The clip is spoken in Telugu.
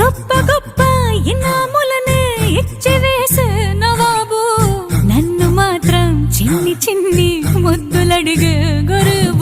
గొప్ప గొప్ప ఇనాములనే ఇచ్చివేసే నవాబు నన్ను మాత్రం చిన్ని చిన్ని ముద్దులడిగే గురువు